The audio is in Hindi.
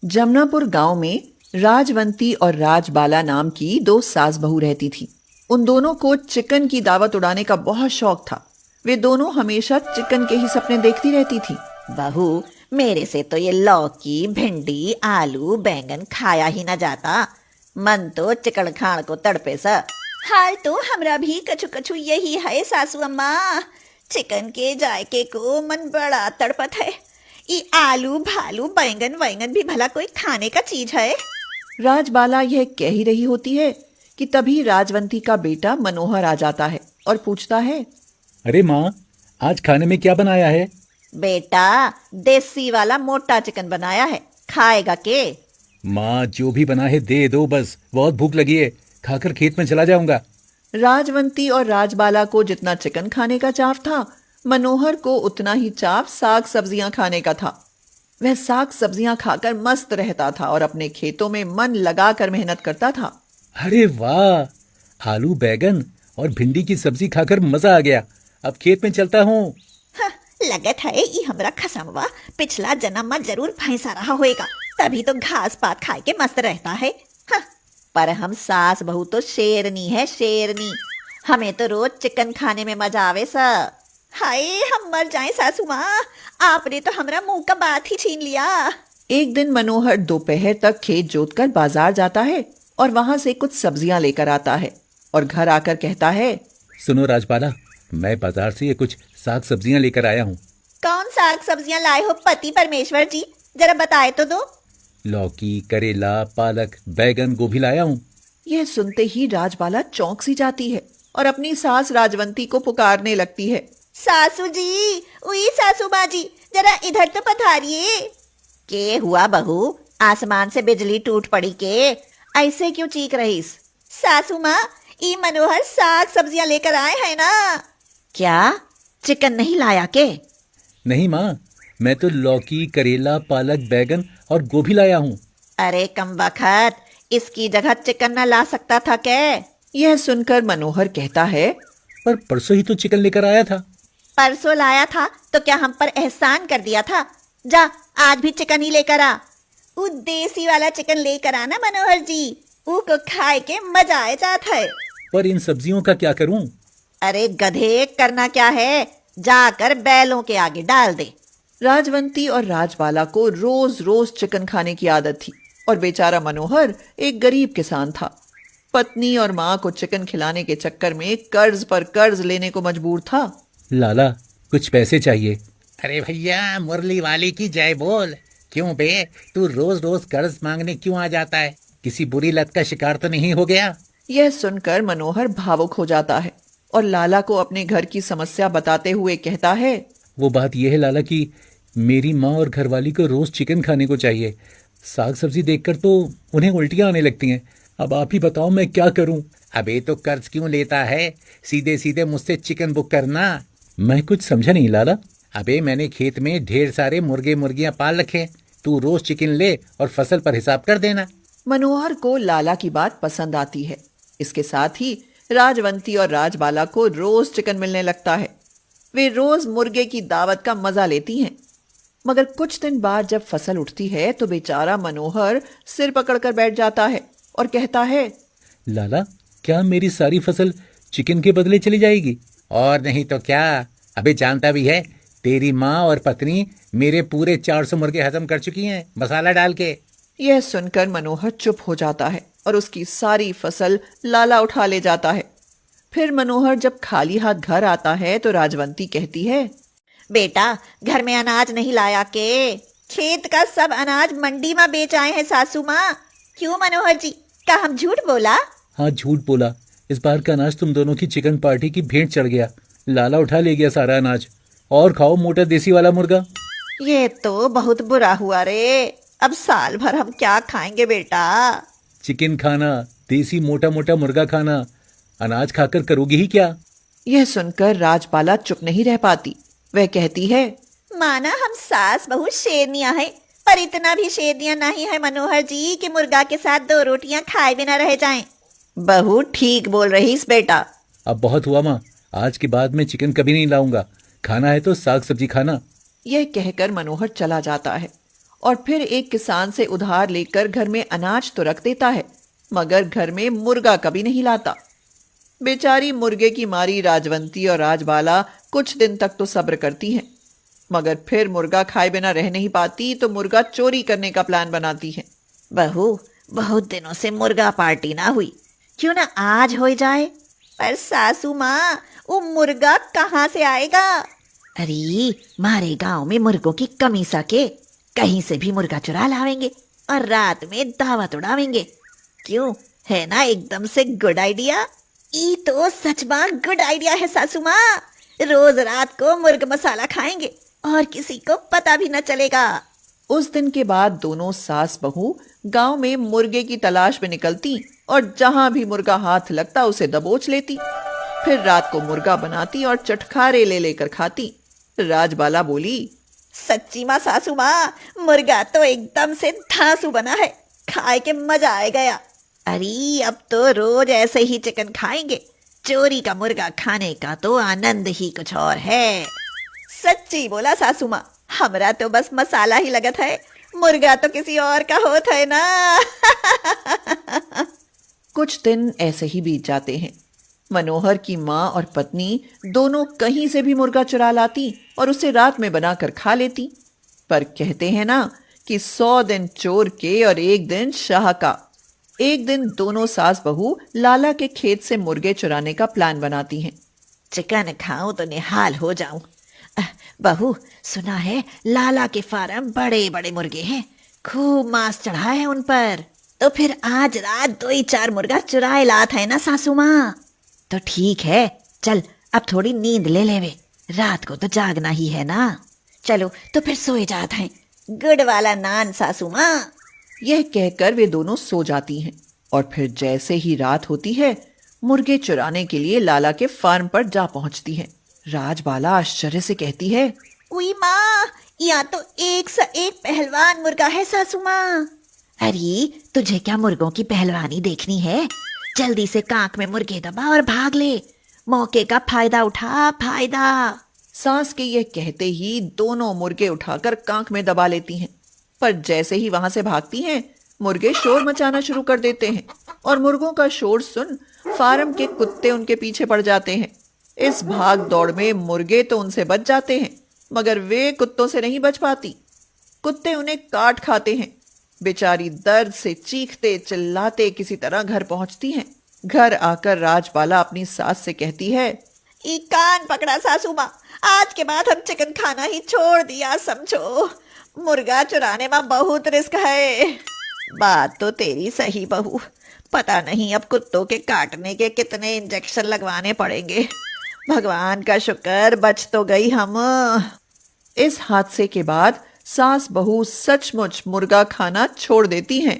जमनापुर गांव में राजवंती और राजबाला नाम की दो सास बहू रहती थी। उन दोनों को चिकन की दावत उड़ाने का बहुत शौक था। वे दोनों हमेशा चिकन के ही सपने देखती रहती थी। बहू, मेरे से तो ये लौकी, भिंडी, आलू, बैंगन खाया ही न जाता। मन तो चिकन खाण को तड़पे सा। हाल तो हमरा भी कछु कछु यही है सासू अम्मा। चिकन के जायके को मन बड़ा तड़पत है। ये आलू भालू बैंगन वैगन भी भला कोई खाने का चीज है? राजबाला यह कह ही रही होती है कि तभी राजवंती का बेटा मनोहर आ जाता है और पूछता है, अरे माँ, आज खाने में क्या बनाया है? बेटा, देसी वाला मोटा चिकन बनाया है, खाएगा के? माँ, जो भी बना है दे दो, बस बहुत भूख लगी है, खाकर खेत में चला जाऊंगा। राजवंती और राजबाला को जितना चिकन खाने का चाव था, मनोहर को उतना ही चाव साग सब्जियां खाने का था। वह साग सब्जियां खाकर मस्त रहता था और अपने खेतों में मन लगाकर मेहनत करता था। अरे वाह, आलू बैगन और भिंडी की सब्जी खाकर मजा आ गया। अब खेत में चलता हूँ। हाँ, लगत है ये हमरा खसमवा पिछला जन्म में जरूर भैंसा रहा होएगा, तभी तो घास पात खाए के मस्त रहता है। हाँ, पर हम सास बहू तो शेरनी है, शेरनी। हमें तो रोज चिकन खाने में मजा आवे सा। हाय, हम मर जाएं सासू माँ, आपने तो हमरा मुंह का बात ही छीन लिया। एक दिन मनोहर दोपहर तक खेत जोतकर बाजार जाता है और वहां से कुछ सब्जियां लेकर आता है और घर आकर कहता है, सुनो राजबाला, मैं बाजार से ये कुछ साग सब्जियां लेकर आया हूँ। कौन साग सब्जियां लाए हो पति परमेश्वर जी, जरा बताए तो दो। लौकी, करेला, पालक, बैगन, गोभी लाया हूँ। यह सुनते ही राजबाला चौंक सी जाती है और अपनी सास राजवंती को पुकारने लगती है, सासू जी, उई सासू बाजी, जरा इधर तो पधारिए। के हुआ बहू, आसमान से बिजली टूट पड़ी के? ऐसे क्यों चीख रहीस? सासू माँ, ई मनोहर साग सब्जियां लेकर आए हैं ना। क्या चिकन नहीं लाया के? नहीं माँ, मैं तो लौकी, करेला, पालक, बैगन और गोभी लाया हूँ। अरे कम बखत, इसकी जगह चिकन न ला सकता था क्या? यह सुनकर मनोहर कहता है, पर परसों ही तो चिकन लेकर आया था। परसों लाया था तो क्या हम पर एहसान कर दिया था? जा, आज भी चिकन ही लेकर आ। वो देसी वाला चिकन लेकर आना मनोहर जी, वो को खाए के मजा आ जाता है। पर इन सब्जियों का क्या करूं? अरे गधे, करना क्या है, जाकर बैलों के आगे डाल दे। राजवंती और राजबाला को रोज रोज चिकन खाने की आदत थी और बेचारा मनोहर एक गरीब किसान था। पत्नी और माँ को चिकन खिलाने के चक्कर में कर्ज पर कर्ज लेने को मजबूर था। लाला, कुछ पैसे चाहिए। अरे भैया, मुरली वाली की जय बोल। क्यों बे, तू रोज रोज कर्ज मांगने क्यों आ जाता है? किसी बुरी लत का शिकार तो नहीं हो गया? यह सुनकर मनोहर भावुक हो जाता है और लाला को अपने घर की समस्या बताते हुए कहता है, वो बात यह है लाला कि मेरी माँ और घरवाली को रोज चिकन खाने को चाहिए। साग सब्जी देखकर तो उन्हें उल्टियाँ आने लगती हैं। अब आप ही बताओ मैं क्या करूं? अबे तो कर्ज क्यों लेता है? सीधे सीधे मुझसे चिकन बुक करना। मैं कुछ समझा नहीं लाला। अबे मैंने खेत में ढेर सारे मुर्गे मुर्गियां पाल रखे, तू रोज चिकन ले और फसल पर हिसाब कर देना। मनोहर को लाला की बात पसंद आती है। इसके साथ ही राजवंती और राजबाला को रोज चिकन मिलने लगता है। वे रोज मुर्गे की दावत का मजा लेती हैं। मगर कुछ दिन बाद जब फसल उठती है तो बेचारा मनोहर सिर पकड़कर बैठ जाता है और कहता है, लाला, क्या मेरी सारी फसल चिकन के बदले चली जाएगी? और नहीं तो क्या। अबे जानता भी है, तेरी माँ और पत्नी मेरे पूरे 400 मुर्गे हजम कर चुकी हैं मसाला डाल के। यह सुनकर मनोहर चुप हो जाता है और उसकी सारी फसल लाला उठा ले जाता है। फिर मनोहर जब खाली हाथ घर आता है तो राजवंती कहती है, बेटा, घर में अनाज नहीं लाया के? खेत का सब अनाज मंडी में बेच आए हैं सासू माँ। क्यों मनोहर जी, क्या हम झूठ बोला? हाँ, झूठ बोला। इस बार का अनाज तुम दोनों की चिकन पार्टी की भेंट चढ़ गया। लाला उठा ले गया सारा अनाज। और खाओ मोटा देसी वाला मुर्गा। ये तो बहुत बुरा हुआ रे। अब साल भर हम क्या खाएंगे बेटा? चिकन खाना, देसी मोटा मोटा मुर्गा खाना, अनाज खाकर करोगी ही क्या? यह सुनकर राजबाला चुप नहीं रह पाती। वह कहती है, माना हम सास बहुत शेरनियां हैं, पर इतना भी शेरनियां नहीं है मनोहर जी कि मुर्गा के साथ 2 रोटियां खाए बिना रह जाएं। बहू ठीक बोल रही इस बेटा। अब बहुत हुआ माँ, आज के बाद मैं चिकन कभी नहीं लाऊंगा। खाना है तो साग सब्जी खाना। यह कहकर मनोहर चला जाता है और फिर एक किसान से उधार लेकर घर में अनाज तो रख देता है, मगर घर में मुर्गा कभी नहीं लाता। बेचारी मुर्गे की मारी राजवंती और राजबाला कुछ दिन तक तो सब्र करती हैं, मगर फिर मुर्गा खाए बिना रह नहीं पाती तो मुर्गा चोरी करने का प्लान बनाती है। बहू, बहुत दिनों से मुर्गा पार्टी ना हुई, क्यों ना आज हो जाए। पर सासू माँ, वो मुर्गा कहाँ से आएगा? अरे मारे गांव में मुर्गों की कमी सके, कहीं से भी मुर्गा चुरा लावेंगे और रात में दावत उड़ावेंगे। क्यों, है ना एकदम से गुड आइडिया? ई तो सच में गुड आइडिया है सासू माँ। रोज रात को मुर्ग मसाला खाएंगे और किसी को पता भी न चलेगा। उस दिन के बाद दोनों सास बहू गांव में मुर्गे की तलाश में निकलती और जहां भी मुर्गा हाथ लगता उसे दबोच लेती। फिर रात को मुर्गा बनाती और चटखारे ले लेकर खाती। राजबाला बोली, सच्ची माँ सासू माँ, मुर्गा तो एकदम से धांसू बना है, खाए के मजा आ गया। अरे अब तो रोज ऐसे ही चिकन खाएंगे। चोरी का मुर्गा खाने का तो आनंद ही कुछ और है। सच्ची बोला सासू माँ, हमरा तो बस मसाला ही लगत है, मुर्गा तो किसी और का होता है ना। कुछ दिन ऐसे ही बीत जाते हैं। मनोहर की माँ और पत्नी दोनों कहीं से भी मुर्गा चुरा लाती और उसे रात में बनाकर खा लेती। पर कहते हैं ना कि 100 दिन चोर के और 1 दिन शाह का। एक दिन दोनों सास बहू लाला के खेत से मुर्गे चुराने का प्लान बनाती हैं। चिकन खाऊं तो निहाल हो जाऊं। बहू, सुना है लाला के फार्म बड़े बड़े मुर्गे हैं, खूब मांस चढ़ा है उन पर। तो फिर आज रात 2-4 मुर्गा चुराए लात है ना सासू माँ। तो ठीक है, चल अब थोड़ी नींद ले लेवे, रात को तो जागना ही है ना। चलो तो फिर सोए जात हैं। गुड वाला नान सासू माँ। यह कहकर वे दोनों सो जाती हैं और फिर जैसे ही रात होती है मुर्गे चुराने के लिए लाला के फार्म पर जा पहुंचती हैं। राजबाला आश्चर्य से कहती है, उई माँ, यहाँ तो एक सा एक पहलवान मुर्गा है सासू माँ। अरे तुझे क्या मुर्गों की पहलवानी देखनी है? जल्दी से कांख में मुर्गे दबा और भाग ले, मौके का फायदा उठा, फायदा। सास के यह कहते ही दोनों मुर्गे उठाकर कांख में दबा लेती हैं। पर जैसे ही वहां से भागती हैं मुर्गे शोर मचाना शुरू कर देते हैं और मुर्गों का शोर सुन फार्म के कुत्ते उनके पीछे पड़ जाते हैं। इस भाग दौड़ में मुर्गे तो उनसे बच जाते हैं, मगर वे कुत्तों से नहीं बच पाती। कुत्ते उन्हें काट खाते हैं। बेचारी दर्द से चीखते चिल्लाते किसी तरह घर पहुंचती हैं। घर आकर राजबाला अपनी सास से कहती है, ई कान पकड़ा सासू माँ, आज के बाद हम चिकन खाना ही छोड़ दिया समझो। मुर्गा चुराने में बहुत रिस्क है। बात तो तेरी सही बहू, पता नहीं अब कुत्तों के काटने के कितने इंजेक्शन लगवाने पड़ेंगे। भगवान का शुक्र बच तो गई हम। इस हादसे के बाद सास बहू सचमुच मुर्गा खाना छोड़ देती हैं।